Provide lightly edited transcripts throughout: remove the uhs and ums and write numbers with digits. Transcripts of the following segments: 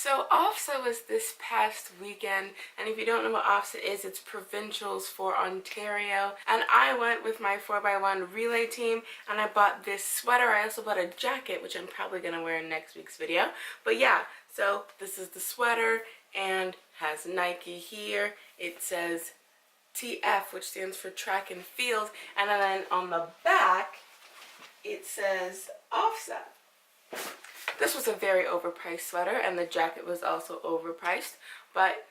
So OFSA was this past weekend, and if you don't know what OFSA is, it's provincials for Ontario. And I went with my 4x1 relay team, and I bought this sweater. I also bought a jacket, which I'm probably going to wear in next week's video. But yeah, so this is the sweater, and has Nike here. It says TF, which stands for track and field, and then on the back, it says OFSA. This was a very overpriced sweater, and the jacket was also overpriced, but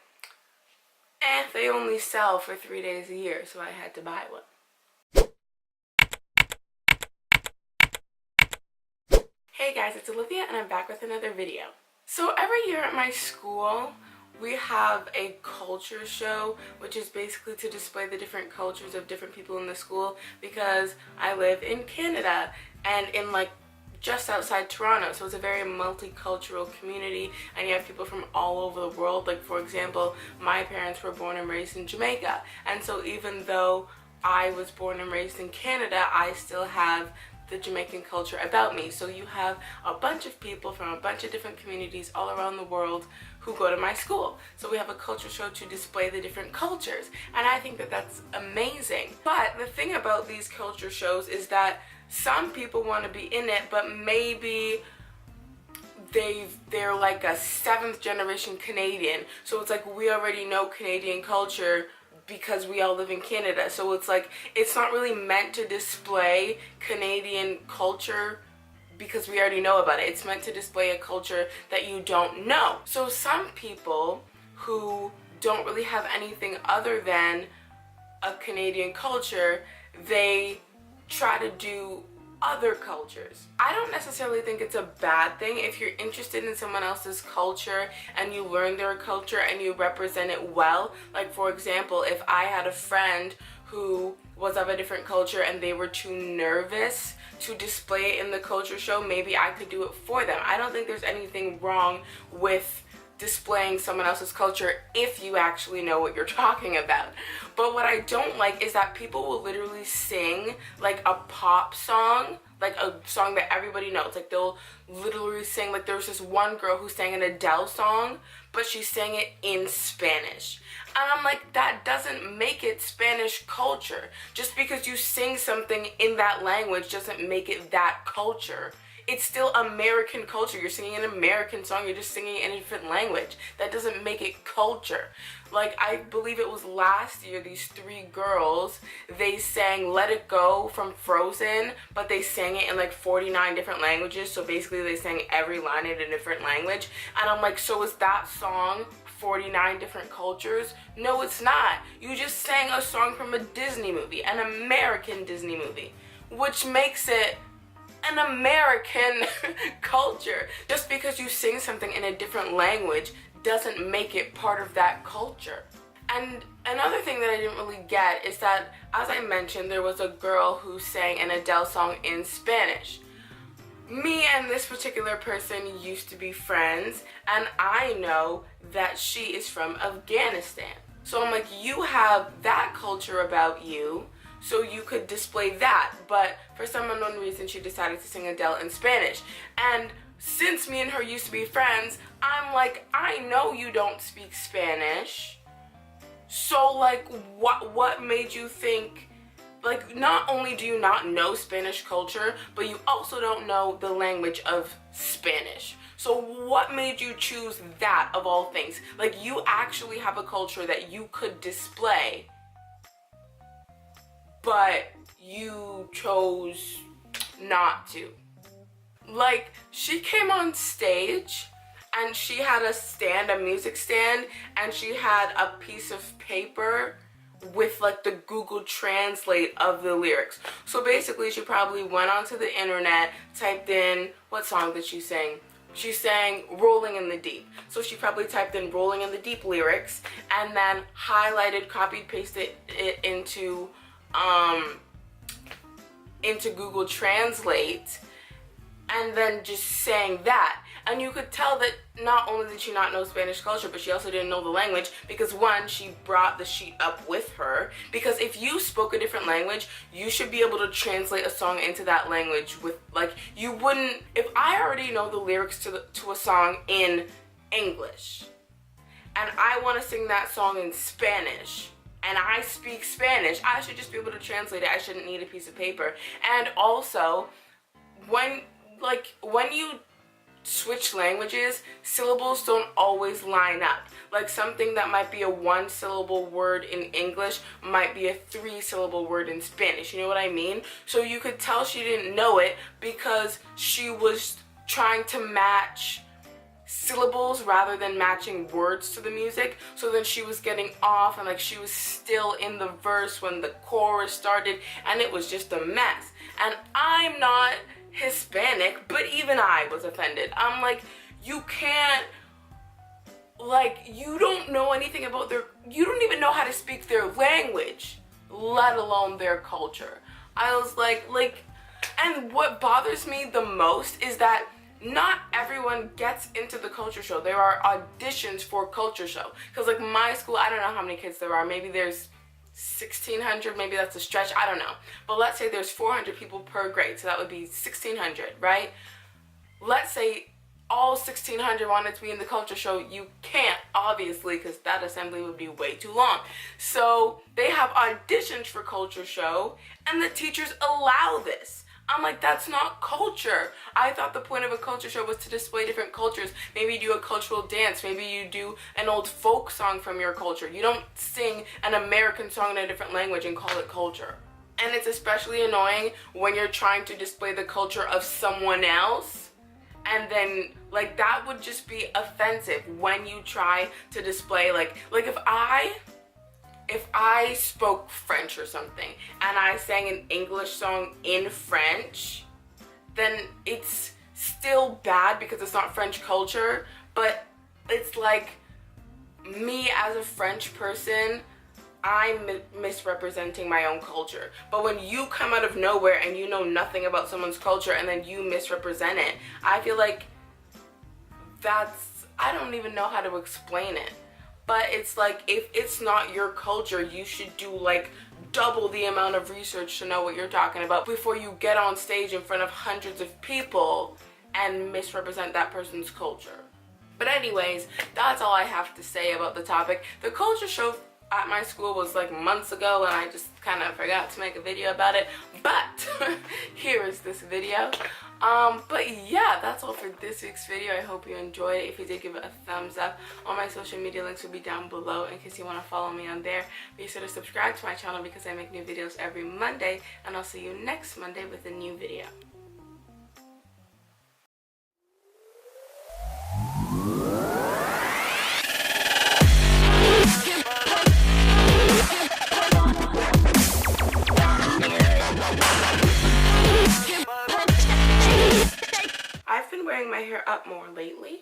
they only sell for 3 days a year, so I had to buy one. Hey guys, it's Olivia, and I'm back with another video. So every year at my school, we have a culture show, which is basically to display the different cultures of different people in the school, because I live in Canada, and in just outside Toronto, so it's a very multicultural community, and you have people from all over the world. Like, for example, my parents were born and raised in Jamaica, and so even though I was born and raised in Canada, I still have the Jamaican culture about me. So you have a bunch of people from a bunch of different communities all around the world who go to my school. So we have a culture show to display the different cultures, and I think that that's amazing. But the thing about these culture shows is that some people want to be in it, but maybe they're like a 7th generation Canadian, so it's like we already know Canadian culture because we all live in Canada. So it's like it's not really meant to display Canadian culture because we already know about it. It's meant to display a culture that you don't know. So some people who don't really have anything other than a Canadian culture, they try to do other cultures. I don't necessarily think it's a bad thing if you're interested in someone else's culture and you learn their culture and you represent it well. Like, for example, if I had a friend who was of a different culture and they were too nervous to display it in the culture show, maybe I could do it for them. I don't think there's anything wrong with displaying someone else's culture if you actually know what you're talking about. But what I don't like is that people will literally sing like a pop song, like a song that everybody knows. Like, they'll literally sing, like, there was this one girl who sang an Adele song, but she sang it in Spanish. And I'm like, that doesn't make it Spanish culture. Just because you sing something in that language doesn't make it that culture. It's still American culture. You're singing an American song, you're just singing it in a different language. That doesn't make it culture. Like, I believe it was last year, these 3 girls, they sang Let It Go from Frozen, but they sang it in like 49 different languages. So basically they sang every line in a different language. And I'm like, so is that song 49 different cultures? No, it's not. You just sang a song from a Disney movie, an American Disney movie, which makes it an American culture. Just because you sing something in a different language doesn't make it part of that culture. And another thing that I didn't really get is that, as I mentioned, there was a girl who sang an Adele song in Spanish. Me and this particular person used to be friends, and I know that she is from Afghanistan. So I'm like, you have that culture about you, so you could display that. But for some unknown reason, she decided to sing Adele in Spanish. And since me and her used to be friends, I'm like, I know you don't speak Spanish. So like, what made you think, like, not only do you not know Spanish culture, but you also don't know the language of Spanish. So what made you choose that of all things? Like, you actually have a culture that you could display, but you chose not to. Like, she came on stage and she had a music stand, and she had a piece of paper with like the Google Translate of the lyrics. So basically she probably went onto the internet, typed in, what song did she sing? She sang Rolling in the Deep. So she probably typed in Rolling in the Deep lyrics and then highlighted, copied, pasted it into Google Translate, and then just sang that. And you could tell that not only did she not know Spanish culture, but she also didn't know the language, because one, she brought the sheet up with her. Because if you spoke a different language, you should be able to translate a song into that language with, like, you wouldn't, if I already know the lyrics to a song in English and I want to sing that song in Spanish and I speak Spanish, I should just be able to translate it. I shouldn't need a piece of paper. And also, when you switch languages, syllables don't always line up. Like something that might be a 1-syllable word in English might be a 3-syllable word in Spanish. You know what I mean? So you could tell she didn't know it because she was trying to match syllables rather than matching words to the music. So then she was getting off and like she was still in the verse when the chorus started and it was just a mess. And I'm not Hispanic, but even I was offended. I'm like, you can't, like, you don't know anything about you don't even know how to speak their language, let alone their culture. I was like, and what bothers me the most is that not everyone gets into the culture show. There are auditions for culture show. Because like my school, I don't know how many kids there are. Maybe there's 1,600, maybe that's a stretch, I don't know. But let's say there's 400 people per grade, so that would be 1,600, right? Let's say all 1,600 wanted to be in the culture show. You can't, obviously, because that assembly would be way too long. So they have auditions for culture show, and the teachers allow this. I'm like, that's not culture. I thought the point of a culture show was to display different cultures. Maybe you do a cultural dance. Maybe you do an old folk song from your culture. You don't sing an American song in a different language and call it culture. And it's especially annoying when you're trying to display the culture of someone else. And then, like, that would just be offensive when you try to display, like if I spoke French or something and I sang an English song in French, then it's still bad because it's not French culture, but it's like me as a French person, I'm misrepresenting my own culture. But when you come out of nowhere and you know nothing about someone's culture and then you misrepresent it, I feel like I don't even know how to explain it. But it's like, if it's not your culture, you should do like double the amount of research to know what you're talking about before you get on stage in front of hundreds of people and misrepresent that person's culture. But anyways, that's all I have to say about the topic. The culture show at my school was like months ago and I just kind of forgot to make a video about it. But here is this video. But yeah, that's all for this week's video. I hope you enjoyed it. If you did, give it a thumbs up. All my social media links will be down below in case you want to follow me on there. Be sure to subscribe to my channel because I make new videos every Monday, and I'll see you next Monday with a new video. I've been wearing my hair up more lately.